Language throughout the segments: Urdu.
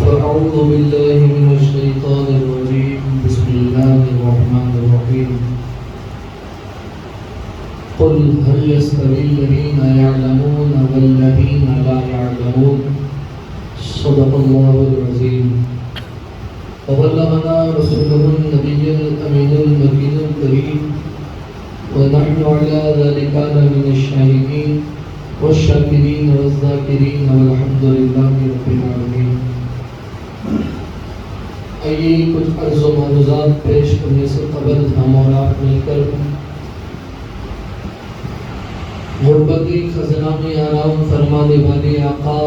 فأعوذ بالله من الشيطان الرجيم بسم الله الرحمن الرحيم قل هل يستوي الذين يعلمون والذين لا يعلمون صدق الله العظيم وبلغنا رسوله النبي الأمين المكين الكريم ونحن على ذلك من الشاهدين والشاكرين والذاكرين والحمد لله رب العالمين. آئیے کچھ عرض و معروضات پیش کرنے سے قبل ہم اور آپ مل کر غربتی خزانہ میں آرام فرمانے والے آقا،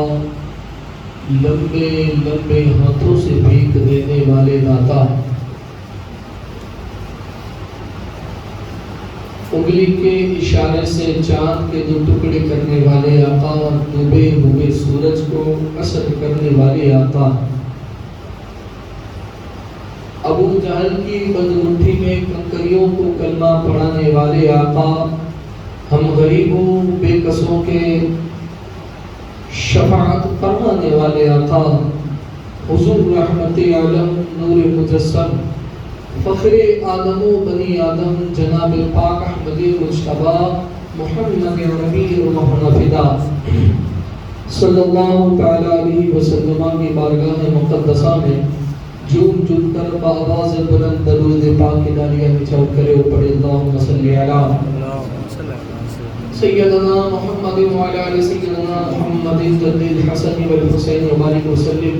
لمبے لمبے ہاتھوں سے بھیک دینے والے داتا، انگلی کے اشارے سے چاند کے دو ٹکڑے کرنے والے آقا اور ڈوبے ہوئے سورج کو عصر کرنے والے آقا، ابو جہل کی بدمٹھی میں کنکریوں کو کلمہ پڑھانے والے آقا، ہم غریبوں بے کسوں کے شفاعت فرمانے والے آقا، حضور رحمت عالم نور مجسم فخر آدم و بنی آدم جناب پاک احمد مجتبی محمد ربی اللہ فدا صلی اللہ تعالی علیہ وسلم کی بارگاہ مقدسہ میں جھوم جھوم کر بآواز بلند درود پاک داریاں بچھاؤ کرے پڑے اللہم صلی علی سیدنا محمد وعلی آل سیدنا محمد جد الحسن والحسین وبارک وسلم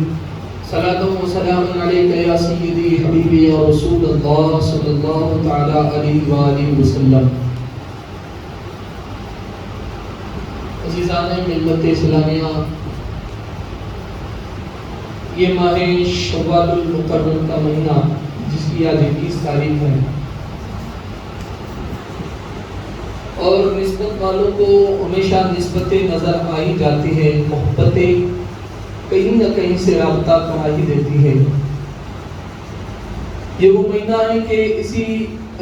صلاۃ و سلام علیک یا سیدی حبیبی یا رسول اللہ صلی اللہ تعالی علیہ وآلہ وسلم. عزیزان ملت اسلامیہ، یہ ماہ شوال المکرم کا مہینہ جس کی آج 21 تاریخ ہے، اور نسبت والوں کو ہمیشہ نسبتیں نظر آئی جاتی ہے، محبتیں کہیں نہ کہیں سے رابطہ کرا ہی دیتی ہے. یہ وہ مہینہ ہے کہ اسی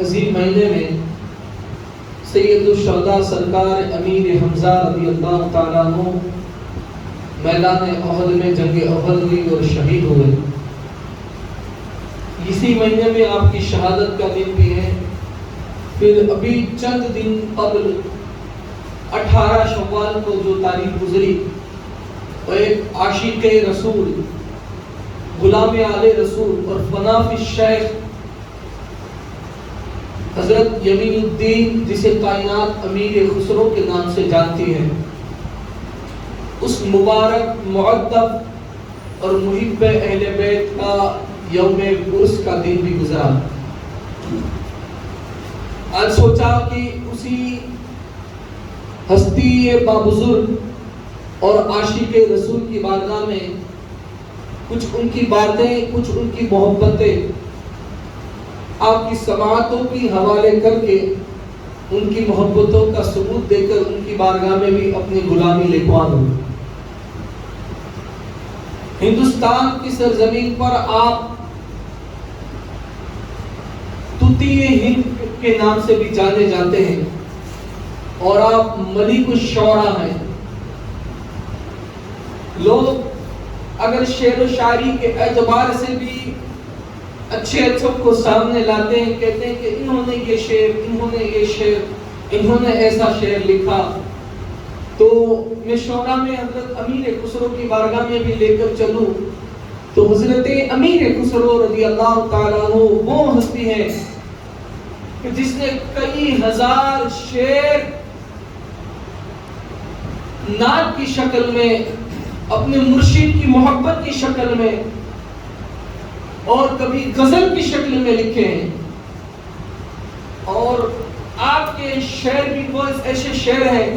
عظیم مہینے میں سید الشہداء سرکار امیر حمزہ رضی اللہ تعالیٰ عنہ میدان احد میں جنگ احد ہوئی اور شہید ہوئے. اسی مہینے میں آپ کی شہادت کا دن بھی ہے. پھر ابھی چند دن قبل 18 شوال کو جو تاریخ گزری، وہ ایک عاشق رسول، غلام آل رسول اور فنا فی الشیخ حضرت یمین الدین، جسے کائنات امیر خسرو کے نام سے جانتی ہے، اس مبارک معدب اور محب اہل بیت کا یوم عرس کا دن بھی گزرا. آج سوچا کہ اسی ہستی بابزرگ اور عاشق رسول کی بارگاہ میں کچھ ان کی باتیں، کچھ ان کی محبتیں آپ کی سماعتوں کی حوالے کر کے ان کی محبتوں کا ثبوت دے کر ان کی بارگاہ میں بھی اپنی غلامی لکھوا دوں. ہندوستان کی سرزمین پر آپ طوطی ہند کے نام سے بھی جانے جاتے ہیں، اور آپ ملک الشعراء ہیں. لوگ اگر شعر و شاعری کے اعتبار سے بھی اچھے اچھوں کو سامنے لاتے ہیں، کہتے ہیں کہ انہوں نے یہ شعر، انہوں نے یہ شعر، انہوں نے ایسا شعر لکھا، تو میں شعراء میں حضرت امیر خسرو کی بارگاہ میں بھی لے کر چلوں تو حضرت امیر خسرو رضی اللہ تعالیٰ عنہ وہ ہستی ہے کہ جس نے کئی ہزار شعر نعت کی شکل میں، اپنے مرشد کی محبت کی شکل میں، اور کبھی غزل کی شکل میں لکھے ہیں. اور آپ کے شعر بھی وہ ایسے شعر ہیں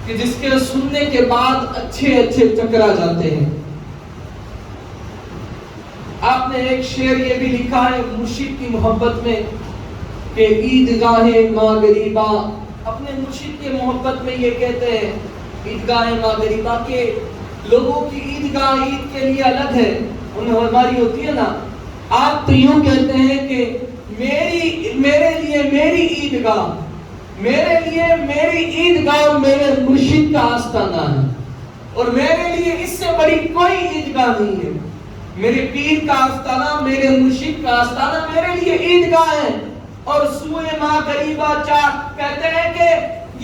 کہ جس کے سننے کے بعد اچھے اچھے ٹکرا جاتے ہیں. آپ نے ایک شعر یہ بھی لکھا ہے مرشد کی محبت میں کہ عیدگاہ ماں غریبہ، اپنے مرشد کے محبت میں یہ کہتے ہیں عیدگاہ ماں غریبہ کے لوگوں کی عیدگاہ عید کے لیے الگ ہے، انہیں ہماری ہوتی ہے نا. آپ تو یوں کہتے ہیں کہ میرے لیے میری عیدگاہ، میرے لیے میری عیدگاہ میرے مرشد کا آستانہ ہے. اور میرے لیے اس سے بڑی کوئی عیدگاہ نہیں ہے. میرے پیر کا آستانہ، میرے مرشد کا آستانہ میرے لیے عیدگاہ ہے. اور سوئے ماں غریبا چاند کہتے ہیں کہ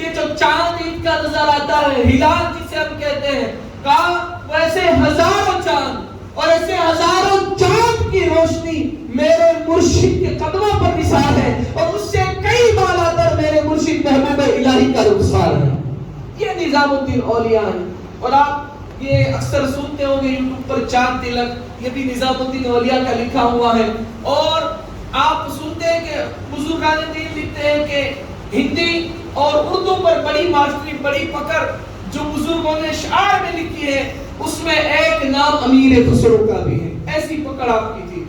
یہ جو چاند عید کا نظر آتا ہے، ہلال جسے ہم کہتے ہیں، کہا ویسے ہزاروں چاند اور ایسے ہزاروں چاند کی روشنی میرے مرشد کے قدموں پر نثار ہے، اور اس سے کئی بالا تر میرے مرشد محبوب الہی کا رخسار ہے. یہ نظام الدین اولیاء ہے. اور آپ یہ اکثر سنتے ہوں گے یوٹیوب پر چاند تلک، یہ بھی نظام الدین اولیاء کا لکھا ہوا ہے. اور آپ سنتے ہیں کہ بزرگان دین لکھتے ہیں کہ ہندی اور اردو پر بڑی ماسٹری، بڑی پکڑ جو بزرگوں نے شعر میں لکھی ہے، اس میں ایک نام امیر خسرو کا بھی ہے. ایسی پکڑ آپ کی تھی.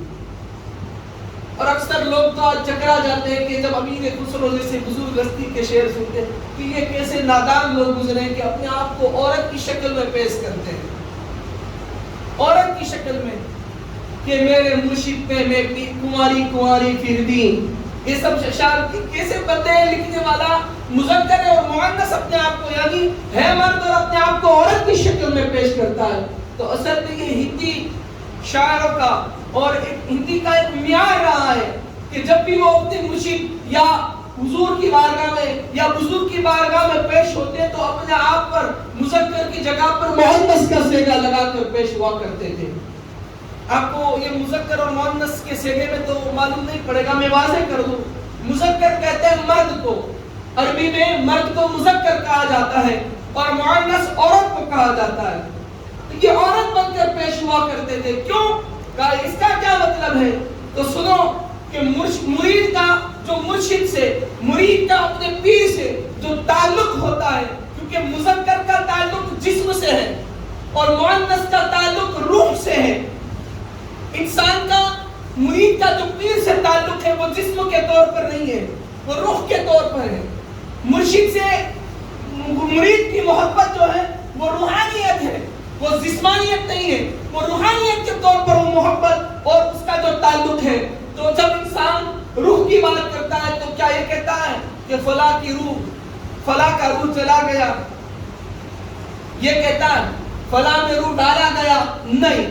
اور اکثر لوگ تو آج چکرا جاتے ہیں کہ جب امیر خسرو جیسے بزرگ ہستی کے شعر سنتے ہیں کہ یہ کیسے نادان لوگ گزرے ہیں کہ اپنے آپ کو عورت کی شکل میں پیش کرتے ہیں، عورت کی شکل میں، کہ میرے مرشد پہ میں کنواری کنواری پھردی. یہ سب شعر کیسے بنتے ہیں؟ لکھنے والا مذکر اور مؤنث اپنے آپ کو، یعنی ہے مرد اور اپنے آپ کو عورت کی شکل میں پیش کرتا ہے. تو اصل میں یہ ہندی شاعروں کا اور ہندی کا ایک معیار رہا ہے کہ جب بھی وہ اپنے مرشد یا حضور کی بارگاہ میں یا بزرگ کی بارگاہ میں پیش ہوتے تو اپنے آپ پر مذکر کی جگہ پر مؤنث کا صیغہ لگا کر پیش ہوا کرتے تھے. آپ کو یہ مذکر اور مؤنث کے صیغے میں تو معلوم نہیں پڑے گا، میں واضح کر دوں. مذکر کہتے ہیں مرد کو، عربی میں مرد کو مذکر کہا جاتا ہے اور مؤنث عورت کو کہا جاتا ہے. یہ عورت بن کر پیش ہوا کرتے تھے. کیوں؟ اس کا کیا مطلب ہے؟ تو سنو کہ مرید کا جو مرشد سے، مرید کا اپنے پیر سے جو تعلق ہوتا ہے، کیونکہ مذکر کا تعلق جسم سے ہے اور مؤنث کا تعلق روح سے ہے. انسان کا مرید کا جو پیر سے تعلق ہے وہ جسم کے طور پر نہیں ہے، وہ روح کے طور پر ہے. مرشد سے مرید کی محبت جو ہے وہ روحانیت ہے، وہ جسمانیت نہیں ہے، وہ روحانیت کے طور پر وہ محبت اور اس کا جو تعلق ہے. تو جب انسان روح کی بات کرتا ہے تو کیا یہ کہتا ہے کہ فلاں کی روح، فلاں کا روح چلا گیا، یہ کہتا ہے فلاں میں روح ڈالا گیا؟ نہیں،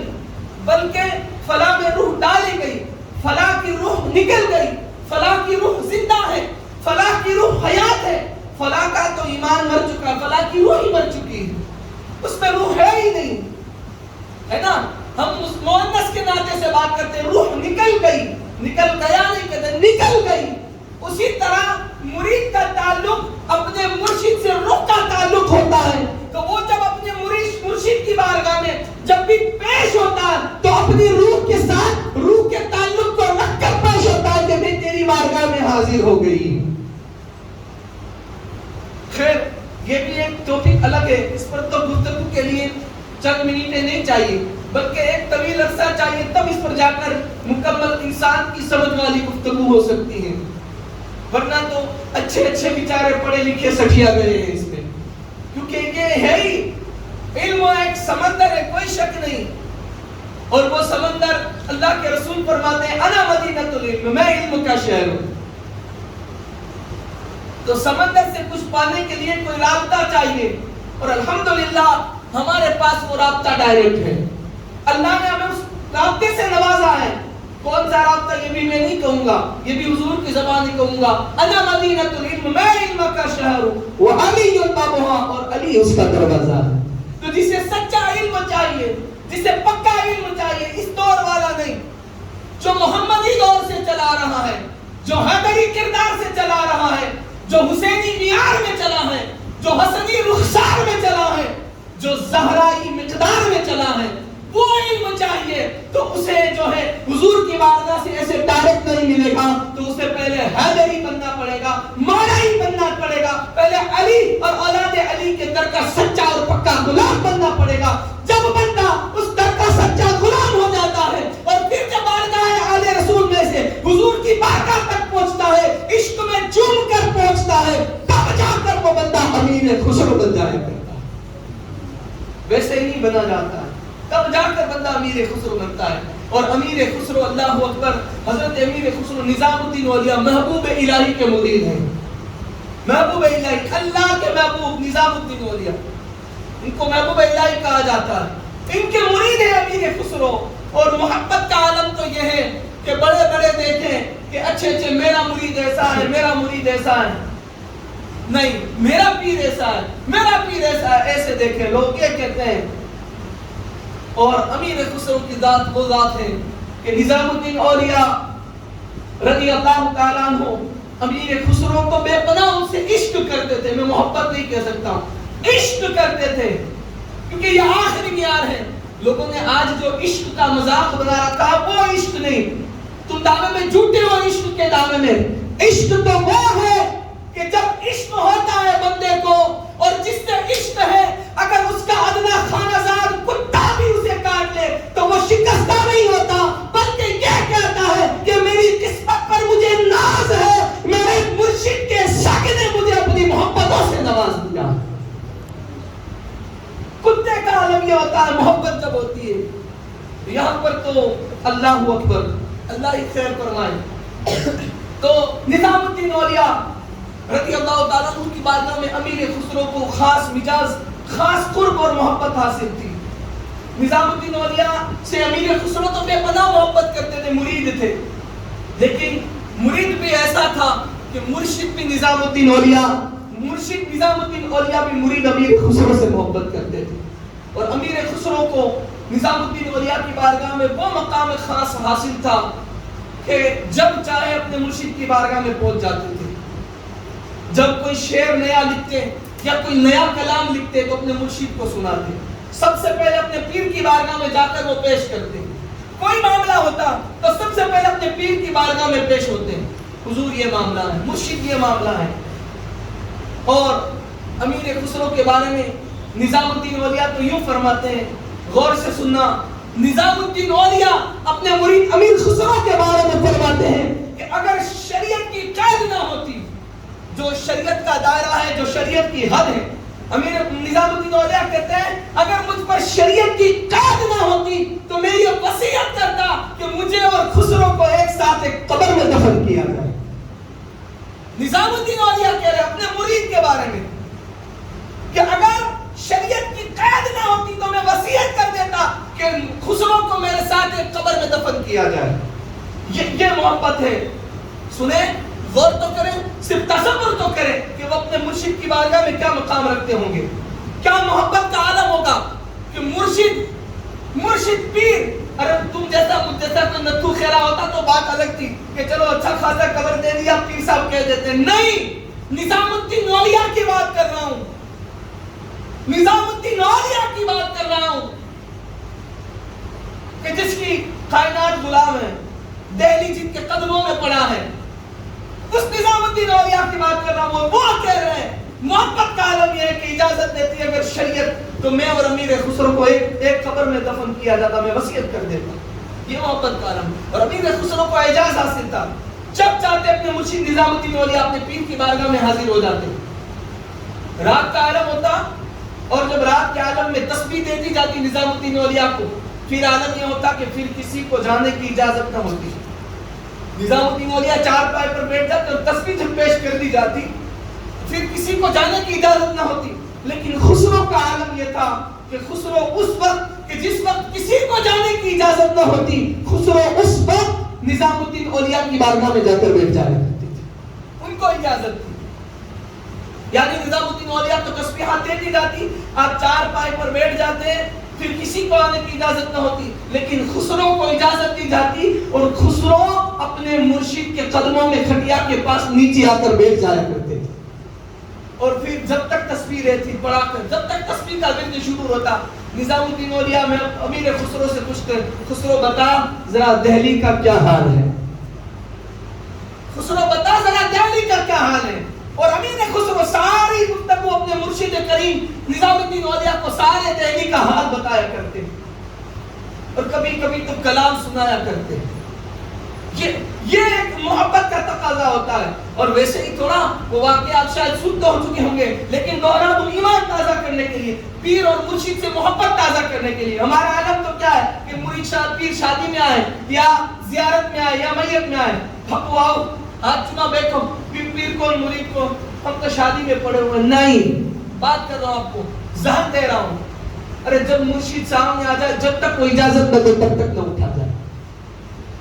بلکہ فلاں میں روح ڈالی گئی، فلاں کی روح نکل گئی، فلاں کی روح زندہ ہے، فلاں کی روح حیات ہے، فلاں کا تو ایمان مر چکا، فلاں کی روح ہی مر چکی ہے، اس میں روح ہے ہی نہیں، ہے نا. ہم اس مؤنث کے ناطے سے بات کرتے ہیں، روح نکل گئی، نکل گیا نہیں کہتے، نکل گئی. اسی طرح مرید کا تعلق اپنے مرشد سے روح کا تعلق ہوتا ہے. تو وہ جب اپنے مرشد کی بارگاہ میں جب بھی پیش ہوتا ہے تو اپنی روح کے ساتھ روح کے تعلق کو رکھ کر پیش ہوتا ہے کہ میں تیری بارگاہ میں حاضر ہو گئی. خیر یہ بھی ایک ٹاپک الگ ہے، اس پر تو گفتگو کے لیے چند منٹیں نہیں چاہیے بلکہ ایک طویل عرصہ چاہیے، تب اس پر جا کر مکمل انسان کی سمجھ والی گفتگو ہو سکتی ہے. ورنہ تو اچھے اچھے بیچارے پڑھے لکھے سٹھیا گئے ہیں اس میں، کیونکہ یہ ہے ہی علم ایک سمندر ہے، کوئی شک نہیں. اور وہ سمندر اللہ کے رسول فرماتے ہیں انا مدینۃ العلم، میں علم کا شہر ہوں. تو سمندر سے کچھ پانے کے لیے کوئی رابطہ چاہیے، اور الحمدللہ ہمارے پاس وہ رابطہ ڈائریکٹ ہے. اللہ نے ہمیں اس رابطے سے نوازا ہے. کون سا رابطہ یہ بھی میں نہیں کہوں گا، یہ بھی حضور کی زبان ہی کہوں گا، انا مدینۃ العلم، میں علم کا شہر ہوں، وعلی بابھا، اور علی اس کا دروازہ ہے. تو جسے سچا علم چاہیے، جسے پکا علم چاہیے، اس دور والا نہیں جو محمدی دور سے چلا رہا ہے، جو حیدری کردار سے چلا رہا ہے، جو حسینی معیار میں چلا ہے، جو حسنی رخسار میں چلا ہے، جو زہرائی مقدار میں چلا ہے، وہ علم چاہیے. تو اسے جو ہے حضور کی بارگاہ سے ایسے ڈائریکٹ نہیں ملے گا. تو اسے پہلے حیدری بننا پڑے گا، مولائی بننا پڑے گا، پہلے علی اور اولاد علی کے در کا سچا اور پکا غلام بننا پڑے گا. جب بندہ اس در کا سچا غلام ہو جاتا ہے اور پھر جب بارگاہ آل رسول میں سے حضور کی بارگاہ تک پہنچتا ہے، عشق میں جھوم کر پہنچتا ہے، تب جا کر وہ بندہ امیر خسرو بن جایا کرتا ہے. ویسے ہی نہیں بنا جاتا ہے، تب جا کر بندہ امیر خسرو بنتا ہے. اور امیر خسرو، اللہ اکبر، حضرت امیر خسرو نظام الدین اولیاء محبوب الہی کے مرید ہیں. محبوب الہی، اللہ کے محبوب نظام الدین اولیاء. ان کو محبوب الہی کہا جاتا ہے، ان کے مرید ہیں امیر خسرو. اور محبت کا عالم تو یہ ہے کہ بڑے بڑے دیکھیں کہ اچھے اچھے میرا مرید ایسا ہے، میرا مرید ایسا ہے، نہیں میرا پیر ایسا ہے، میرا پیر ایسا ہے، ایسے دیکھیں لوگ یہ کہتے ہیں. اور امیر خسرو کی ذات وہ ذات ہے کہ نظام الدین اولیاء رضی اللہ تعالیٰ عنہ امیر خسرو کو بے پناہ ان سے عشق کرتے تھے. میں محبت نہیں کہہ سکتا ہوں، عشق کرتے تھے، کیونکہ یہ آخری معیار ہے. لوگوں نے آج جو عشق کا مذاق بنا رکھا وہ عشق نہیں. تم دعوے میں جھوٹے ہو عشق کے دعوے میں. عشق تو وہ ہے کہ جب عشق ہوتا ہے بندے کو، اور جس سے عشق ہے اگر اس کا ادنا خانہ زاد کتا بھی اسے کاٹ لے تو وہ شکستہ نہیں ہوتا، بلکہ یہ کہتا ہے کہ میری قسمت پر مجھے ناز ہے، میرے مرشد کے شاگرد نے مجھے اپنی محبتوں سے نواز دیا. کتے کا عالم یہ ہوتا ہے محبت جب ہوتی ہے. یہاں پر تو اللہ اکبر، اللہ ہی خیر فرمائے. تو نظام الدین اولیاء رضی اللہ تعالیٰ عنہ کی بارگاہ میں امیر خسرو کو خاص مجاز، خاص قرب اور محبت حاصل تھی. نظام الدین اولیاء سے امیر خسرو تو بے پناہ محبت کرتے تھے، مرید تھے، لیکن مرید بھی ایسا تھا کہ مرشد بھی نظام الدین اولیاء، مرشد نظام الدین اولیاء بھی مرید امیر خسرو سے محبت کرتے تھے. اور امیر خسرو کو نظام الدین اولیاء کی بارگاہ میں وہ مقام خاص حاصل تھا کہ جب چاہے اپنے مرشد کی بارگاہ میں پہنچ جاتے تھے. جب کوئی شعر نیا لکھتے یا کوئی نیا کلام لکھتے تو اپنے مرشد کو سناتے. سب سے پہلے اپنے پیر کی بارگاہ میں جا کر وہ پیش کرتے. کوئی معاملہ ہوتا تو سب سے پہلے اپنے پیر کی بارگاہ میں پیش ہوتے، حضور یہ معاملہ ہے، مرشد یہ معاملہ ہے. اور امیر خسرو کے بارے میں نظام الدین اولیاء تو یوں فرماتے ہیں، غور سے سننا. نظام الدین اولیاء اپنے مرید امیر خسرو کے بارے میں فرماتے ہیں کہ اگر شریعت کی قید نہ ہوتی، جو شریعت کا دائرہ ہے، جو شریعت کی حد ہے، امیر نظام الدین اولیاء کہتے ہیں اگر مجھ پر شریعت کی قید نہ ہوتی تو میں یہ وصیت کرتا کہ مجھے اور خسرو کو ایک ساتھ ایک قبر میں دفن کیا جائے. نظام الدین اولیاء کہہ رہے اپنے مرید کے بارے میں کہ اگر شریعت کی قید نہ ہوتی تو میں وصیت کر دیتا کہ خسرو کو میرے ساتھ ایک قبر میں دفن کیا جائے. یہ محبت ہے. سنیں، غور تو کریں، صرف تصور تو کریں کہ وہ اپنے مرشد کی بارگاہ میں کیا مقام رکھتے ہوں گے، کیا محبت کا عالم ہوگا کہ مرشد پیر. ارے تم جیسا مجھ جیسا کوئی نتھو خیرا ہوتا تو بات الگ تھی کہ چلو اچھا خاصا قبر دے دیا، پیر صاحب کہہ دیتے. نہیں، نظام الدین اولیاء کی بات کر رہا ہوں، نظام الدین اولیاء کی بات کر رہا ہوں کہ جس کی کائنات غلام ہے، دہلی جن کے قدموں میں پڑا ہے. اس نظام الدین اولیاء کی بات کر رہا ہوں. وہ کہہ رہے ہیں محبت کا عالم یہ ہے کہ اجازت دیتی ہے اگر شریعت تو میں اور امیر خسرو کو ایک قبر میں دفن کیا جاتا، میں وصیت کر دیتا. یہ محبت کا عالم. اور امیر خسرو کو اعجاز حاصل تھا، جب چاہتے اپنے مرشد نظام الدین اولیاء اپنے پیر کی بارگاہ میں حاضر ہو جاتے. رات کا عالم ہوتا، اور جب رات کے عالم میں تسبیح دے دی جاتی نظام الدین اولیاء کو، پھر عالم یہ ہوتا کہ پھر کسی کو جانے کی اجازت نہ ہوتی. نظام الدین اولیاء چار پائے پر بیٹھ جاتے اور تسبیح جب پیش کر دی جاتی پھر کسی کو جانے کی اجازت نہ ہوتی. لیکن خسرو کا عالم یہ تھا کہ خسرو اس وقت کہ جس وقت کسی کو جانے کی اجازت نہ ہوتی، خسرو اس وقت نظام الدین اولیاء کی بارگاہ میں جا کر بیٹھ جایا کرتے تھے. ان کو اجازت تھی. یعنی نظام الدین اولیاء کو تسبیحات دے دی جاتی، آپ چار پائے پر بیٹھ جاتے، پھر کسی کو آنے کی اجازت نہ ہوتی. لیکن خسرو کو اجازت دی جاتی اور خسرو اپنے مرشد کے قدموں میں کھٹیا کے پاس نیچے آ کر بیٹھ جایا کرتے تھے. اور پھر جب تک تسبیح رہتی پڑھا کر، جب تک تسبیح کا ورد شروع ہوتا، نظام الدین اولیاء میں امیر خسرو سے پوچھتے، خسرو بتا ذرا دہلی کا کیا حال ہے، خسرو بتا ذرا دہلی کا کیا حال ہے. اور امیر خسرو ساری گفتگو اپنے مرشد کریم نظام الدین اولیاء کو سارے دہلی کا حال بتایا کرتے اور کبھی کبھی تو کلام سنایا کرتے. یہ ایک محبت کا تقاضا ہوتا ہے. اور ویسے ہی تھوڑا وہ واقعہ آپ شاید سنتے ہو چکے ہوں گے، لیکن دوہرا دوں ایمان تازہ کرنے کے لیے، پیر اور مرشد سے محبت تازہ کرنے کے لیے. ہمارا عالم تو کیا ہے کہ مرید پیر شادی میں آئے یا زیارت میں آئے یا میت میں آئے، ہم آؤ ہاتھ چما بیٹھو، پیر کون مرید کون، ہم تو شادی میں پڑے ہوئے. نہیں، بات کر رہا ہوں آپ کو ذہن دے رہا ہوں. ارے جب مرشد سامنے آ جائے جب تک وہ اجازت نہ دے تب تک نہ اٹھا جائے.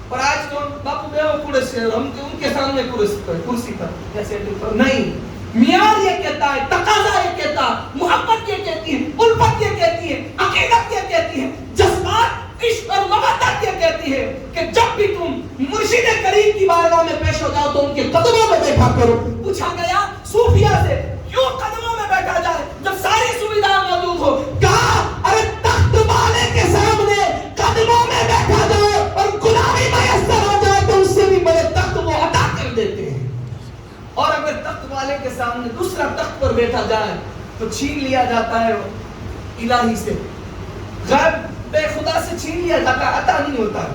اور آج تو باپو بے وقوع سے ہم ان کے سامنے کرسی پر جیسے نہیں. معیار یہ کہتا ہے, تقاضا یہ کہتا ہے, محبت یہ کہتی ہے, الفت یہ کہتی ہے, عقیدت یہ کہتی ہے, جذبات عشق اور محبت یہ کہتی ہے کہ جب بھی تم مرشد کریم کی بارگاہ میں پیش ہو جاؤ تو ان کے قدموں میں بیٹھا کرو. پوچھا گیا صوفیہ سے کیوں قدموں میں بیٹھا جائے جب ساری سویدھا موجود ہو؟ کہا ارے تخت والے کے سامنے قدموں میں بیٹھا جائے اور غلامی میسر ہو جائے تو اس سے بھی بڑے تخت وہ عطا کر دیتے ہیں. اور اگر تخت والے کے سامنے دوسرا تخت پر بیٹھا جائے تو چھین لیا جاتا ہے الہی سے, غیب بے خدا سے چھین لیا جاتا ہے, عطا نہیں ہوتا ہے.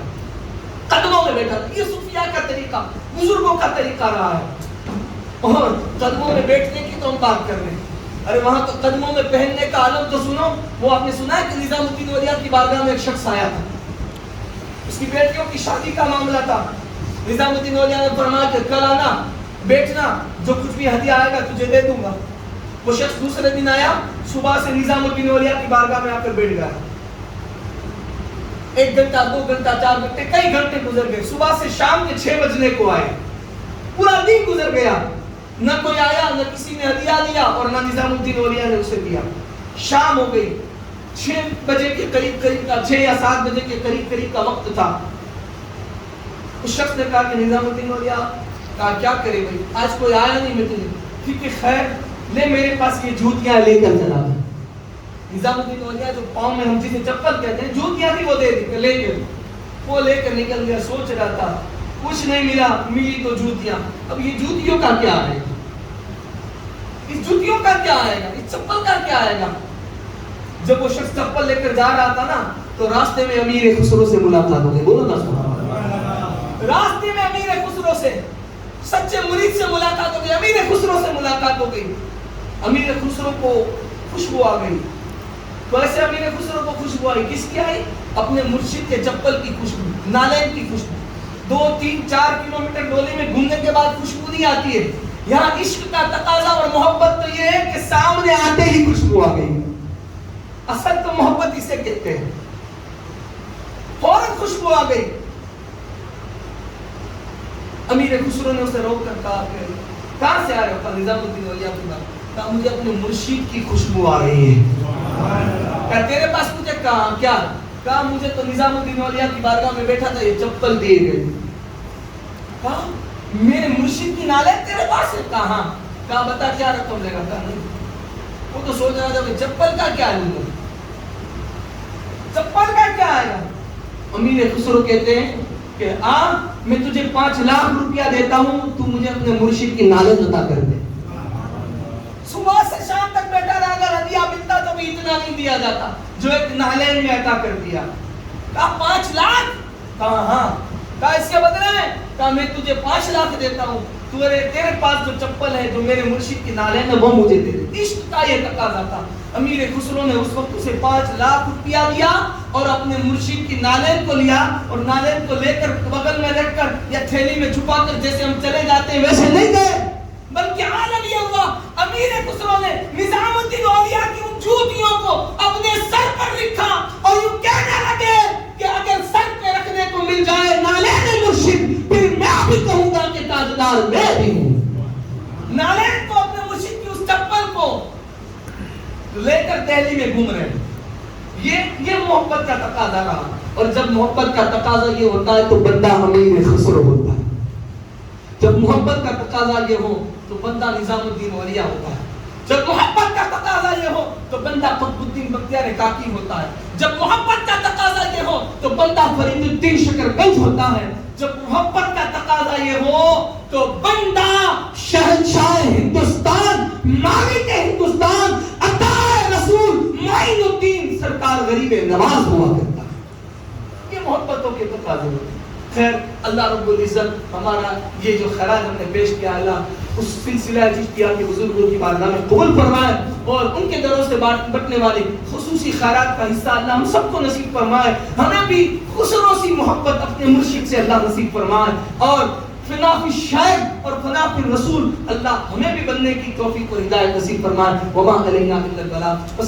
قدموں میں بیٹھا, یہ صوفیاء کا طریقہ, بزرگوں کا طریقہ رہا ہے. اور قدموں میں بیٹھنے کی تو ہم بات کر رہے ہیں. ارے وہاں تو قدموں میں پہننے کا عالم تو سنو. وہ آپ نے سنا ہے کہ نظام الدین اولیا کی بارگاہ میں ایک شخص آیا تھا, اس کی بیٹیوں کی شادی کا معاملہ تھا. نظام الدین اولیا نے فرمایا کہ کل آنا, بیٹھنا, جو کچھ بھی ہدیہ آئے گا تجھے دے دوں گا. وہ شخص دوسرے دن آیا, صبح سے نظام الدین اولیا کی بارگاہ میں آ کر بیٹھ گیا. 1 گھنٹہ 2 گھنٹہ 4 گھنٹے کئی گھنٹے گزر گئے. صبح سے شام کے 6 بجنے کو آئے, پورا دن گزر گیا, نہ کوئی آیا, نہ کسی نے ہدیہ دیا اور نہ نظام الدین اولیا نے اسے دیا. شام ہو گئی, 6 بجے کے قریب کا 6 یا 7 بجے کے قریب کا وقت تھا. اس شخص نے کہا کہ نظام الدین اولیا کہا کیا کرے بھائی, آج کوئی آیا نہیں, میں تجھے ٹھیک ہے خیر لے میرے پاس یہ جوتیاں لے کر چلا گیا. نظام الدین اولیا جو پاؤں میں ہم جسے چپل کہتے ہیں, جوتیاں تھی وہ دے دی کہ لے کے, وہ لے کر نکل گیا. سوچ رہا تھا کچھ نہیں ملا, ملی تو جوتیاں. اب یہ جوتیوں کا کیا آئے گا, اس جوتیوں کا کیا آئے گا, اس چپل کا کیا آئے گا. جب وہ شخص چپل لے کر جا رہا تھا نا تو راستے میں امیر خسرو سے ملاقات ہو گئی. بولو نا سبحان اللہ. راستے میں امیر خسرو سے, سچے مرید سے ملاقات ہو گئی, امیر خسرو سے ملاقات ہو گئی. امیر خسرو کو خوشبو آ گئی. تو ایسے امیر خسرو کو خوشبو آئی, کس کی آئی؟ اپنے مرشد کے چپل کی خوشبو, نالین کی خوشبو. 2-3-4 کلومیٹر ڈولی میں گھومنے کے بعد خوشبو نہیں آتی ہے. یہاں عشق کا تقاضا اور محبت تو یہ ہے کہ سامنے آتے ہی خوشبو آ گئی. اصل تو محبت اسے کہتے ہیں. فوراً خوشبو آ گئی. امیر خسرو نے اسے روک کر کہا کہ کہاں سے آ رہے ہو؟ نظام الدین اولیا کی بات. کہا مجھے اپنے مرشد کی خوشبو آ رہی ہے. کہا تیرے پاس مجھے کہا کیا؟ کہا مجھے تو نظام الدین اولیا کی بارگاہ میں بیٹھا تھا, یہ چپل دیے گئے. کہا میرے مرشد کی نالین تیرے پاس ہے؟ کہا کہا بتا کیا رقم لے گا. کہا نہیں. وہ تو سوچ رہا تھا کہ چپل کا کیا لوں گا, چپل کا کیا آئے گا. امیر خسرو کہتے ہیں کہ میں تجھے 5 لاکھ روپیہ دیتا ہوں, تو مجھے اپنے مرشد کی نالین عطا کر دے. صبح سے شام تک بیٹھا رہا, اگر ہدیہ ملتا تو بھی اتنا نہیں دیا جاتا جو ایک نالین میں عطا کر دیا. کہا 5 لاکھ؟ کہا ہاں. کہا اس کے بدلے میں؟ کہا میں تجھے 5 لاکھ دیتا ہوں, تیرے پاس جو چپل ہے جو میرے مرشد کی نالین ہے وہ مجھے دے دے. عشق کا یہ تقاضا تھا. امیر خسرو نے اس وقت اسے 5 لاکھ روپیہ دیا اور اپنے مرشد کی نالین کو لیا, اور نالین کو لے کر بغل میں رکھ کر یا تھیلی میں چھپا کر جیسے ہم چلے جاتے ہیں ویسے نہیں گئے, بلکہ عالم یہ ہوا امیر خسرو نے نظام الدین اولیا کی ان جوتیوں کو اپنے سر پر رکھا اور یوں کہنے لگے کہ اگر سر پہ رکھنے کو مل جائے نالین مرشد, پھر میں بھی کہوں گا کہ تاجدار میں بھی ہوں. نالین کو, اپنے مرشد کی اس چپل کو لے کر دہلی میں گھوم رہے ہیں. یہ محبت کا تقاضا رہا. اور جب محبت کا تقاضا یہ ہوتا ہے تو بندہ امیر خسرو ہوتا ہے. جب محبت کا تقاضا یہ ہو تو بندہ نظام الدین اولیا ہوتا ہے. جب محبت کا تقاضا یہ ہو تو بندہ قطب الدین بختیار کاکی ہوتا ہے. جب محبت کا تقاضا یہ ہو تو بندہ فرید الدین شکرگنج ہوتا ہے. جب محبت کا تقاضا یہ ہو تو بندہ شہنشاہ ہندوستان, مالک ہندوستان, عطا رسول معین الدین سرکار غریب نواز ہوا کرتا ہے. یہ محبتوں کے تقاضے ہوتے ہیں. خیر اللہ رب العزت ہمارا یہ جو خراج ہم نے پیش کیا, اللہ اس سلسلہ چشتیہ کے بزرگوں کی بارگاہ میں قبول فرمائے اور ان کے دروں سے بٹنے والی خصوصی خیرات کا حصہ اللہ ہم سب کو نصیب فرمائے. ہمیں بھی خسرو سی محبت اپنے مرشد سے اللہ نصیب فرمائے, اور فنا فی الشیخ اور فنا فی الرسول اللہ ہمیں بھی بننے کی توفیق اور ہدایت نصیب فرمائے. وما علینا الا البلاغ.